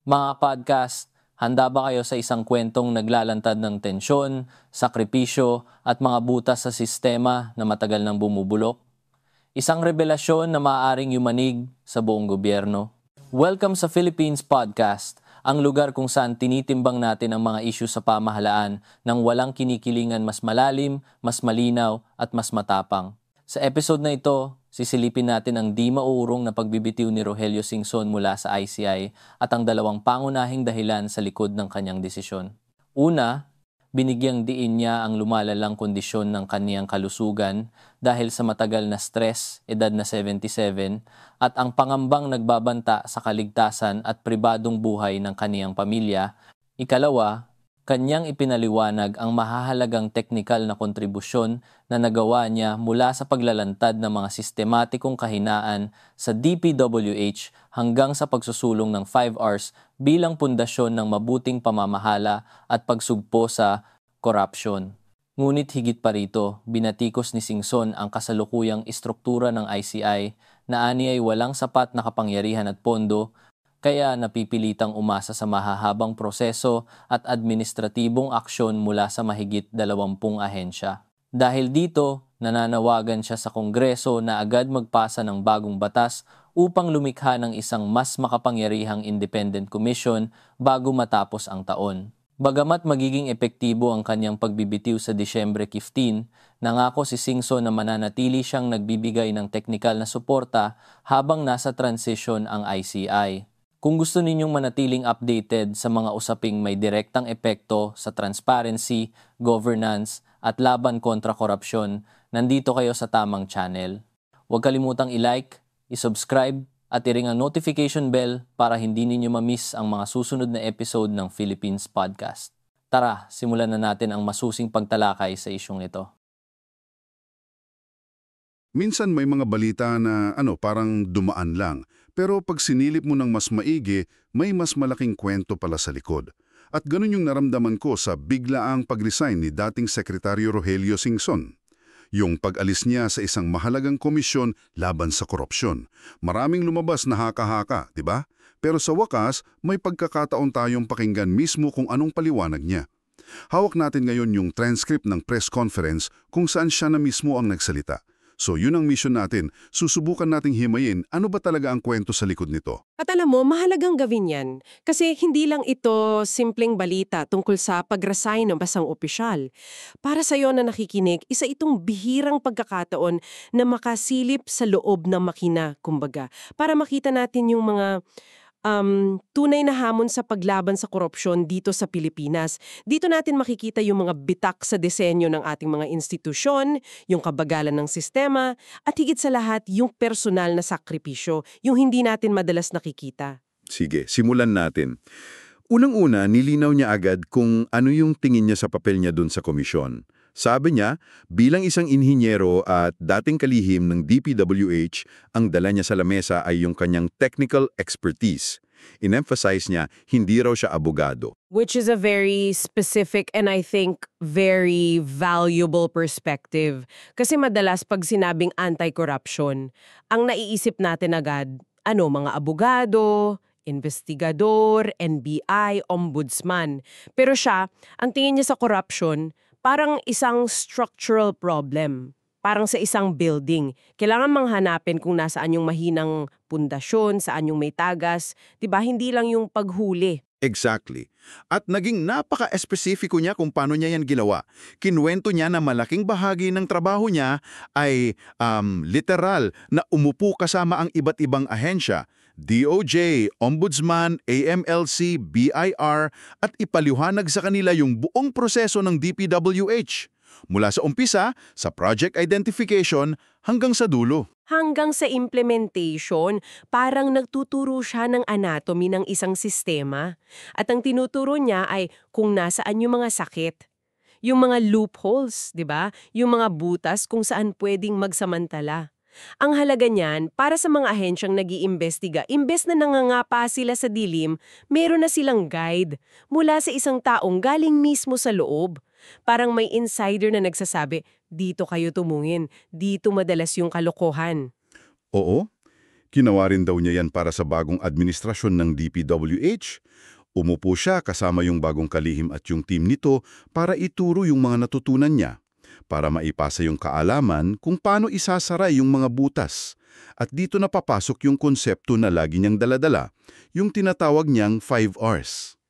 Mga podcast, handa ba kayo sa isang kwentong naglalantad ng tensyon, sakripisyo at mga butas sa sistema na matagal nang bumubulok? Isang revelasyon na maaaring yumanig sa buong gobyerno. Welcome sa Philippines Podcast, ang lugar kung saan tinitimbang natin ang mga isyu sa pamahalaan nang walang kinikilingan mas malalim, mas malinaw at mas matapang. Sa episode na ito, sisilipin natin ang di mauurong na pagbibitiw ni Rogelio Singson mula sa ICI at ang dalawang pangunahing dahilan sa likod ng kanyang desisyon. Una, binigyang diin niya ang lumalalang kondisyon ng kaniyang kalusugan dahil sa matagal na stress, edad na 77, at ang pangambang nagbabanta sa kaligtasan at pribadong buhay ng kaniyang pamilya. Ikalawa, kanyang ipinaliwanag ang mahahalagang teknikal na kontribusyon na nagawa niya mula sa paglalantad ng mga sistematikong kahinaan sa DPWH hanggang sa pagsusulong ng 5 Rs bilang pundasyon ng mabuting pamamahala at pagsugpo sa korupsyon. Ngunit higit pa rito, binatikos ni Singson ang kasalukuyang istruktura ng ICI na ani ay walang sapat na kapangyarihan at pondo, kaya napipilitang umasa sa mahahabang proseso at administratibong aksyon mula sa mahigit 20 ahensya. Dahil dito, nananawagan siya sa Kongreso na agad magpasa ng bagong batas upang lumikha ng isang mas makapangyarihang independent commission bago matapos ang taon. Bagamat magiging epektibo ang kanyang pagbibitiw sa Disyembre 15, nangako si Singson na mananatili siyang nagbibigay ng teknikal na suporta habang nasa transition ang ICI. Kung gusto ninyong manatiling updated sa mga usaping may direktang epekto sa transparency, governance, at laban kontra korupsyon, nandito kayo sa tamang channel. Huwag kalimutang i-like, i-subscribe, at i-ring ang notification bell para hindi ninyo ma-miss ang mga susunod na episode ng Philippines Podcast. Tara, simulan na natin ang masusing pagtalakay sa isyong ito. Minsan may mga balita na parang dumaan lang, pero pag sinilip mo ng mas maigi, may mas malaking kwento pala sa likod. At ganun yung naramdaman ko sa biglaang pag-resign ni dating Sekretaryo Rogelio Singson. Yung pag-alis niya sa isang mahalagang komisyon laban sa korupsyon. Maraming lumabas na haka-haka, di ba? Pero sa wakas, may pagkakataon tayong pakinggan mismo kung anong paliwanag niya. Hawak natin ngayon yung transcript ng press conference kung saan siya na mismo ang nagsalita. So yun ang mission natin, susubukan nating himayin ano ba talaga ang kwento sa likod nito. At alam mo, mahalagang gawin yan. Kasi hindi lang ito simpleng balita tungkol sa pag-resign ng basang opisyal. Para sa iyo na nakikinig, isa itong bihirang pagkakataon na makasilip sa loob ng makina, kumbaga. Para makita natin yung mga tunay na hamon sa paglaban sa korupsyon dito sa Pilipinas. Dito natin makikita yung mga bitak sa disenyo ng ating mga institusyon, yung kabagalan ng sistema, at higit sa lahat yung personal na sakripisyo, yung hindi natin madalas nakikita. Sige, simulan natin. Unang-una, nilinaw niya agad kung ano yung tingin niya sa papel niya dun sa komisyon. Sabi niya, bilang isang inhinyero at dating kalihim ng DPWH, ang dala niya sa lamesa ay yung kanyang technical expertise. In-emphasize niya, hindi raw siya abogado. Which is a very specific and I think very valuable perspective. Kasi madalas pag sinabing anti-corruption, ang naiisip natin agad, mga abogado, investigador, NBI, ombudsman. Pero siya, ang tingin niya sa corruption, parang isang structural problem. Parang sa isang building. Kailangan manghanapin kung nasaan yung mahinang pundasyon, saan yung may tagas. Diba? Hindi lang yung paghuli. Exactly. At naging napaka-espesifiko niya kung paano niya yan ginawa. Kinuwento niya na malaking bahagi ng trabaho niya ay literal na umupo kasama ang iba't ibang ahensya, DOJ, Ombudsman, AMLC, BIR, at ipaliwanag sa kanila yung buong proseso ng DPWH. Mula sa umpisa, sa project identification, hanggang sa dulo. Hanggang sa implementation, parang nagtuturo siya ng anatomy ng isang sistema. At ang tinuturo niya ay kung nasaan yung mga sakit. Yung mga loopholes, di ba? Yung mga butas kung saan pwedeng magsamantala. Ang halaga niyan, para sa mga ahensyang nag-iimbestiga, imbes na nangangapa sila sa dilim, meron na silang guide mula sa isang taong galing mismo sa loob. Parang may insider na nagsasabi, dito kayo tumungin, dito madalas yung kalokohan. Oo, Ginawa rin daw niya yan para sa bagong administrasyon ng DPWH. Umupo siya kasama yung bagong kalihim at yung team nito para ituro yung mga natutunan niya, para maipasa yung kaalaman kung paano isasara yung mga butas. At dito na papasok yung konsepto na lagi niyang daladala, yung tinatawag niyang 5 Rs.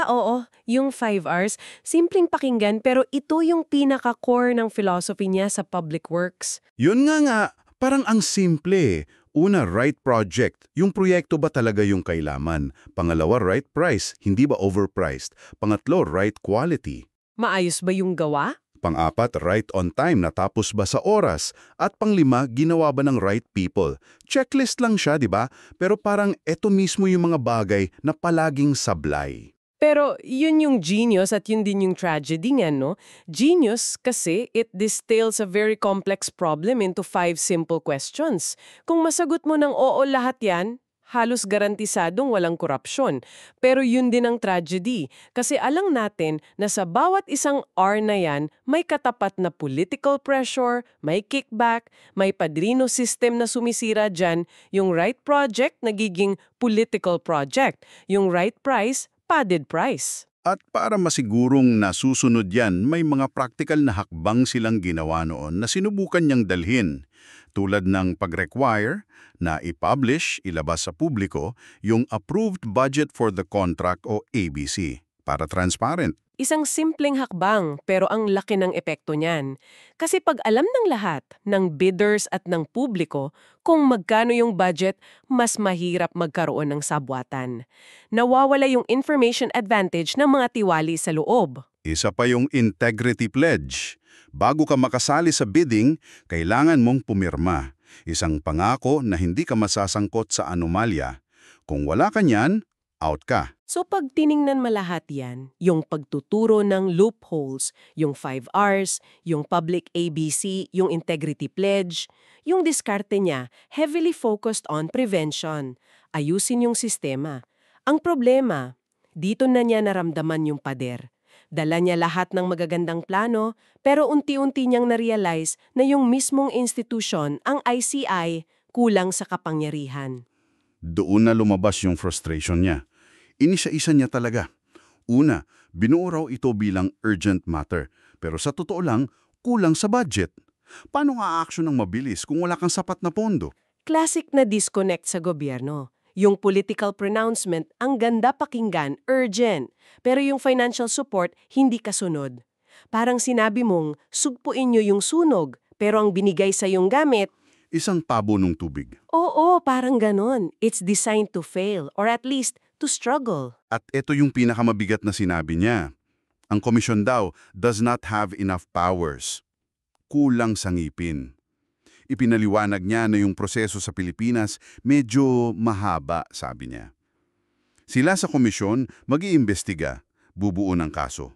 Oo. Yung 5 Rs, simpleng pakinggan pero ito yung pinaka-core ng philosophy niya sa public works. Yun nga, parang ang simple. Una, right project. Yung proyekto ba talaga yung kailaman? Pangalawa, right price. Hindi ba overpriced? Pangatlo, right quality. Maayos ba yung gawa? Pang-apat, right on time, natapos ba sa oras? At panglima, ginawa ba ng right people? Checklist lang siya, di ba? Pero parang eto mismo yung mga bagay na palaging sablay. Pero yun yung genius at yun din yung tragedy nga, no? Genius kasi it distills a very complex problem into 5 simple questions. Kung masagot mo ng oo lahat yan, halos garantisadong walang korupsyon. Pero yun din ang tragedy kasi alam natin na sa bawat isang R na yan, may katapat na political pressure, may kickback, may padrino system na sumisira dyan, yung right project nagiging political project, yung right price, padded price. At para masigurong nasusunod yan, may mga practical na hakbang silang ginawa noon na sinubukan niyang dalhin. Tulad ng pag-require na i-publish, ilabas sa publiko, yung Approved Budget for the Contract o ABC, para transparent. Isang simpleng hakbang pero ang laki ng epekto niyan. Kasi pag alam ng lahat, ng bidders at ng publiko, kung magkano yung budget, mas mahirap magkaroon ng sabwatan. Nawawala yung information advantage ng mga tiwali sa loob. Isa pa yung integrity pledge. Bago ka makasali sa bidding, kailangan mong pumirma. Isang pangako na hindi ka masasangkot sa anomalya. Kung wala ka niyan, out ka. So pag tiningnan mo lahat yan, yung pagtuturo ng loopholes, yung 5 Rs, yung public ABC, yung integrity pledge, yung diskarte niya, heavily focused on prevention. Ayusin yung sistema. Ang problema, dito na niya naramdaman yung pader. Dala niya lahat ng magagandang plano, pero unti-unti niyang na-realize na yung mismong institusyon, ang ICI, kulang sa kapangyarihan. Doon na lumabas yung frustration niya. Inisa-isa niya talaga. Una, binuo raw ito bilang urgent matter, pero sa totoo lang, kulang sa budget. Paano nga action ng mabilis kung wala kang sapat na pondo? Classic na disconnect sa gobyerno. Yung political pronouncement, ang ganda pakinggan, urgent. Pero yung financial support, hindi kasunod. Parang sinabi mong, sugpuin nyo yung sunog, pero ang binigay sa yung gamit, Isang tabo ng tubig. oo, parang ganon. It's designed to fail, or at least, to struggle. At ito yung pinakamabigat na sinabi niya. Ang komisyon daw does not have enough powers. Kulang sa ngipin. Ipinaliwanag niya na yung proseso sa Pilipinas medyo mahaba, sabi niya. Sila sa komisyon mag-iimbestiga, bubuo ng kaso.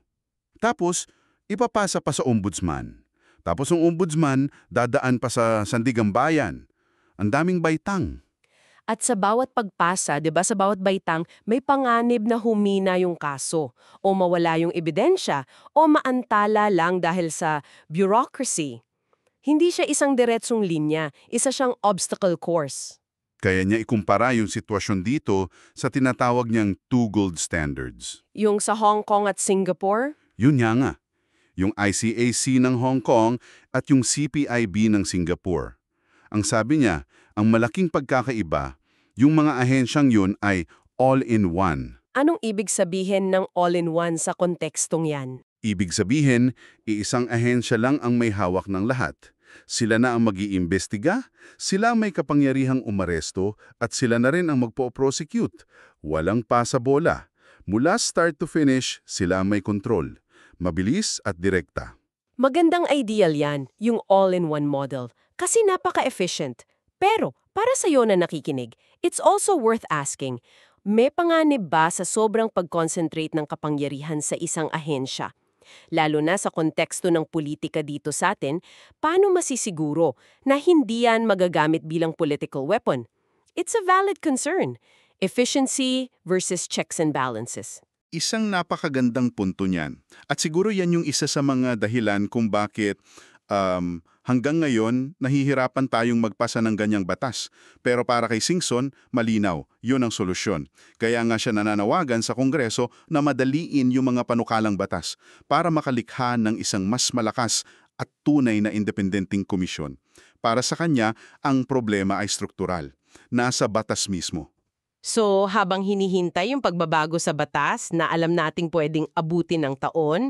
Tapos, ipapasa pa sa ombudsman. Tapos ang ombudsman dadaan pa sa Sandigang Bayan. Ang daming baitang. At sa bawat pagpasa, 'di ba, sa bawat baitang, may panganib na humina yung kaso, o mawala yung ebidensya, o maantala lang dahil sa bureaucracy. Hindi siya isang diretsong linya, isa siyang obstacle course. Kaya niya ikumpara yung sitwasyon dito sa tinatawag niyang two gold standards. Yung sa Hong Kong at Singapore, Yun nga. Yung ICAC ng Hong Kong at yung CPIB ng Singapore. Ang sabi niya, ang malaking pagkakaiba, yung mga ahensyang yun ay all-in-one. anong ibig sabihin ng all-in-one sa kontekstong yan? Ibig sabihin, iisang ahensya lang ang may hawak ng lahat. Sila na ang mag-iimbestiga, sila ang may kapangyarihang umaresto, at sila na rin ang magpo-prosecute. Walang pasabola. Mula start to finish, sila ang may kontrol. Mabilis at direkta. Magandang ideal yan, yung all-in-one model, kasi napaka-efficient. Pero, para sa'yo na nakikinig, it's also worth asking, may panganib ba sa sobrang pag-concentrate ng kapangyarihan sa isang ahensya? Lalo na sa konteksto ng politika dito sa atin, paano masisiguro na hindi yan magagamit bilang political weapon? It's a valid concern. Efficiency versus checks and balances. Isang napakagandang punto niyan. At siguro yan yung isa sa mga dahilan kung bakit Hanggang ngayon, nahihirapan tayong magpasa ng ganyang batas. Pero para kay Singson, malinaw, yun ang solusyon. Kaya nga siya nananawagan sa Kongreso na madaliin yung mga panukalang batas para makalikha ng isang mas malakas at tunay na independenteng komisyon. Para sa kanya, ang problema ay struktural. Nasa batas mismo. So, habang hinihintay yung pagbabago sa batas na alam nating pwedeng abutin ng taon,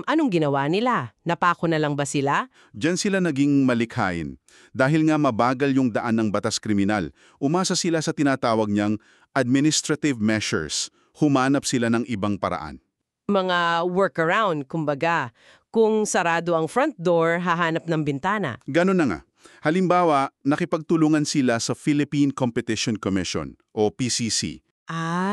anong ginawa nila? Napako na lang ba sila? Diyan sila naging malikhain. Dahil nga mabagal yung daan ng batas kriminal, umasa sila sa tinatawag niyang administrative measures. Humanap sila ng ibang paraan. Mga workaround, kumbaga. Kung sarado ang front door, hahanap ng bintana. Ganun na nga. Halimbawa, nakipagtulungan sila sa Philippine Competition Commission o PCC.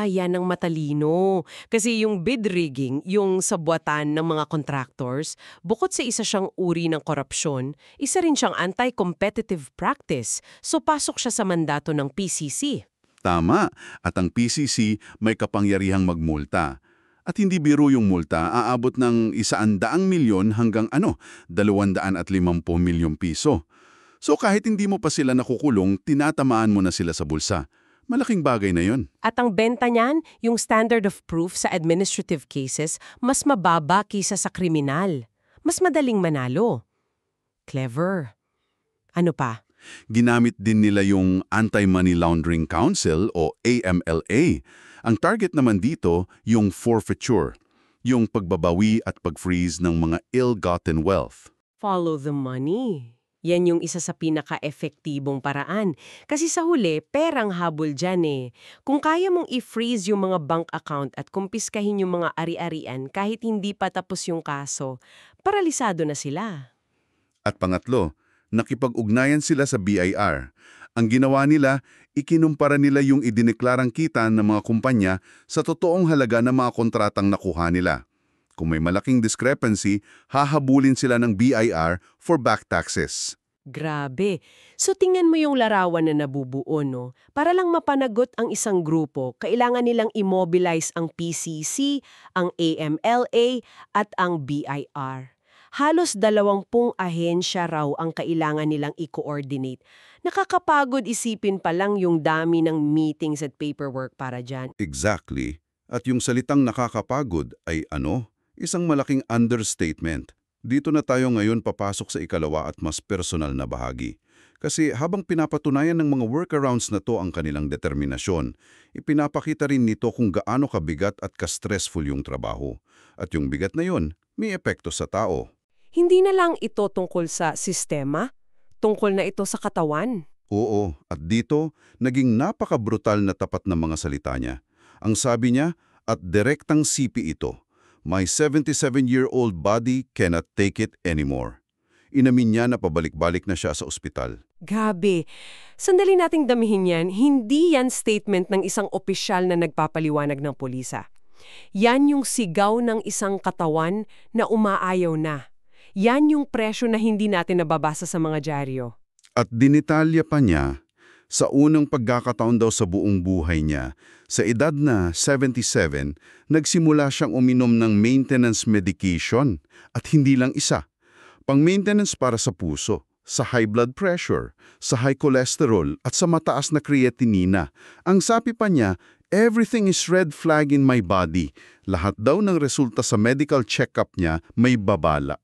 Yan ang matalino. Kasi yung bid rigging, yung sabwatan ng mga contractors, bukod sa isa siyang uri ng korupsyon, isa rin siyang anti-competitive practice. So pasok siya sa mandato ng PCC. Tama, at ang PCC may kapangyarihang magmulta. At hindi biro yung multa, aabot ng 100 milyon hanggang 250 milyong piso. So kahit hindi mo pa sila nakukulong, tinatamaan mo na sila sa bulsa. Malaking bagay na yon. At ang benta niyan, yung standard of proof sa administrative cases, mas mababa kisa sa kriminal. Mas madaling manalo. Clever. Ano pa? Ginamit din nila yung Anti-Money Laundering Council o AMLA. Ang target naman dito, yung forfeiture, yung pagbabawi at pag-freeze ng mga ill-gotten wealth. Follow the money. Yan yung isa sa pinaka-epektibong paraan. Kasi sa huli, perang habol dyan eh. Kung kaya mong i-freeze yung mga bank account at kumpiskahin yung mga ari-arian kahit hindi pa tapos yung kaso, paralisado na sila. At pangatlo, nakipag-ugnayan sila sa BIR. Ang ginawa nila, ikinumpara nila yung idineklarang kita ng mga kumpanya sa totoong halaga ng mga kontratang nakuha nila. Kung may malaking discrepancy, hahabulin sila ng BIR for back taxes. Grabe. So tingnan mo yung larawan na nabubuo, no? Para lang mapanagot ang isang grupo, kailangan nilang immobilize ang PCC, ang AMLA, at ang BIR. Halos 20 ahensya raw ang kailangan nilang i-coordinate. Nakakapagod isipin pa lang yung dami ng meetings at paperwork para dyan. Exactly. At yung salitang nakakapagod ay isang malaking understatement. Dito na tayo ngayon papasok sa ikalawa at mas personal na bahagi. Kasi habang pinapatunayan ng mga workarounds na to ang kanilang determinasyon, ipinapakita rin nito kung gaano kabigat at ka-stressful yung trabaho. At yung bigat na yun, may epekto sa tao. Hindi na lang ito tungkol sa sistema, tungkol na ito sa katawan. Oo, at dito, naging napaka-brutal na tapat na mga salita niya. Ang sabi niya, at direktang sipi ito, "My 77-year-old body cannot take it anymore." Inamin niya na pabalik-balik na siya sa ospital. Gabi. Sandali nating damihin yan, hindi yan statement ng isang opisyal na nagpapaliwanag ng pulisa. Yan yung sigaw ng isang katawan na umaayaw na. Yan yung presyo na hindi natin nababasa sa mga dyaryo. At dinitalya pa niya, sa unang pagkakataon daw sa buong buhay niya, sa edad na 77, nagsimula siyang uminom ng maintenance medication at hindi lang isa. Pang-maintenance para sa puso, sa high blood pressure, sa high cholesterol at sa mataas na creatinine. Ang sabi pa niya, everything is red flag in my body. Lahat daw ng resulta sa medical check-up niya may babala.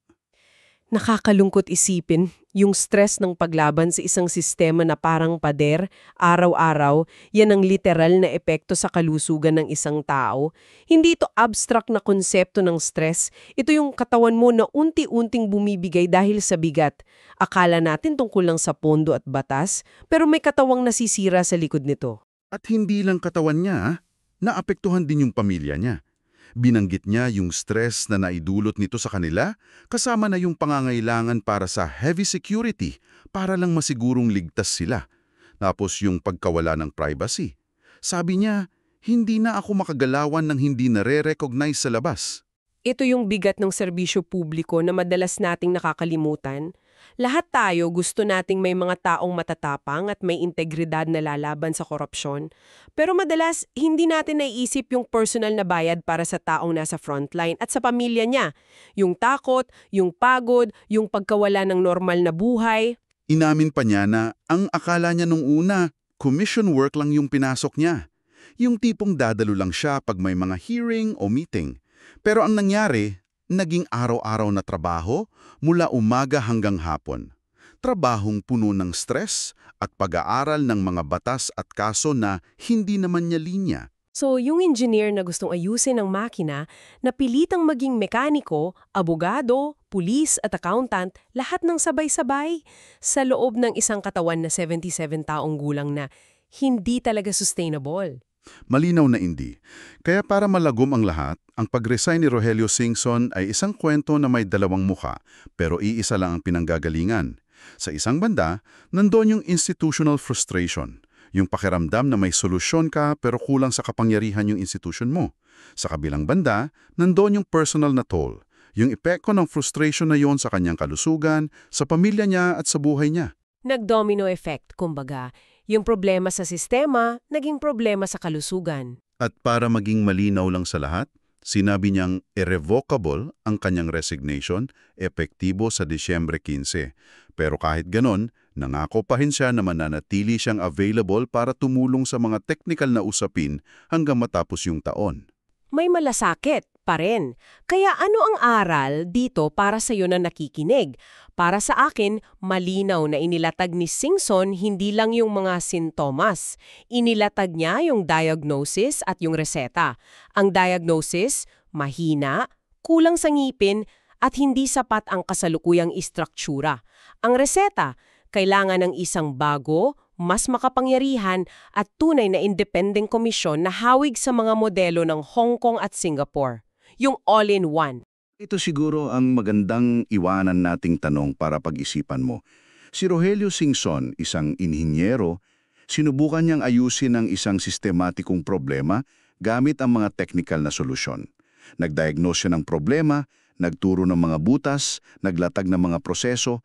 Nakakalungkot isipin, yung stress ng paglaban sa isang sistema na parang pader, araw-araw, yan ang literal na epekto sa kalusugan ng isang tao. Hindi ito abstract na konsepto ng stress, ito yung katawan mo na unti-unting bumibigay dahil sa bigat. Akala natin tungkol lang sa pondo at batas, pero may katawang nasisira sa likod nito. At hindi lang katawan niya, naapektuhan din yung pamilya niya. Binanggit niya yung stress na naidulot nito sa kanila, kasama na yung pangangailangan para sa heavy security para lang masigurong ligtas sila. Tapos yung pagkawala ng privacy. Sabi niya, hindi na ako makagalawan ng hindi nare-recognize sa labas. Ito yung bigat ng serbisyo publiko na madalas nating nakakalimutan. Lahat tayo gusto nating may mga taong matatapang at may integridad na lalaban sa korupsyon. Pero madalas, hindi natin naiisip yung personal na bayad para sa taong nasa frontline at sa pamilya niya. Yung takot, yung pagod, yung pagkawala ng normal na buhay. Inamin pa niya na ang akala niya nung una, commission work lang yung pinasok niya. Yung tipong dadalo lang siya pag may mga hearing o meeting. Pero ang nangyari, naging araw-araw na trabaho mula umaga hanggang hapon. Trabahong puno ng stress at pag-aaral ng mga batas at kaso na hindi naman niya linya. So, yung engineer na gustong ayusin ang makina, napilitang maging mekaniko, abogado, pulis at accountant, lahat ng sabay-sabay sa loob ng isang katawan na 77 taong gulang na hindi talaga sustainable. Malinaw na hindi. Kaya para malagom ang lahat, ang pag-resign ni Rogelio Singson ay isang kwento na may dalawang mukha, pero iisa lang ang pinanggagalingan. Sa isang banda, nandoon yung institutional frustration, yung pakiramdam na may solusyon ka pero kulang sa kapangyarihan yung institution mo. Sa kabilang banda, nandoon yung personal na toll, yung epekto ng frustration na yon sa kanyang kalusugan, sa pamilya niya at sa buhay niya. Nag-domino effect, kumbaga. Yung problema sa sistema, naging problema sa kalusugan. At para maging malinaw lang sa lahat, sinabi niyang irrevocable ang kanyang resignation, epektibo sa Disyembre 15. Pero kahit ganon, nangako pa rin siya na mananatili siyang available para tumulong sa mga technical na usapin hanggang matapos yung taon. May malasakit pa rin. Kaya ano ang aral dito para sa iyo na nakikinig? Para sa akin, malinaw na inilatag ni Singson hindi lang yung mga sintomas. Inilatag niya yung diagnosis at yung reseta. Ang diagnosis, mahina, kulang sa ngipin, at hindi sapat ang kasalukuyang istruktura. Ang reseta, kailangan ng isang bago, mas makapangyarihan at tunay na independent komisyon na hawig sa mga modelo ng Hong Kong at Singapore. Yung all-in-one. Ito siguro ang magandang iwanan nating tanong para pag-isipan mo. Si Rogelio Singson, isang inhinyero, sinubukan niyang ayusin ang isang sistematikong problema gamit ang mga technical na solusyon. Nag-diagnose siya ng problema, nagturo ng mga butas, naglatag ng mga proseso,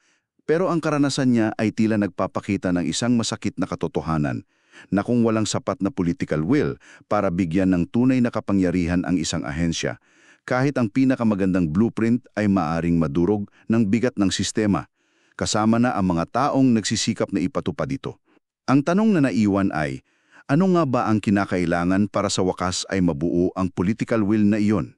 pero ang karanasan niya ay tila nagpapakita ng isang masakit na katotohanan na kung walang sapat na political will para bigyan ng tunay na kapangyarihan ang isang ahensya, kahit ang pinakamagandang blueprint ay maaring madurog ng bigat ng sistema, kasama na ang mga taong nagsisikap na ipatupad ito. Ang tanong na naiwan ay, ano nga ba ang kinakailangan para sa wakas ay mabuo ang political will na iyon?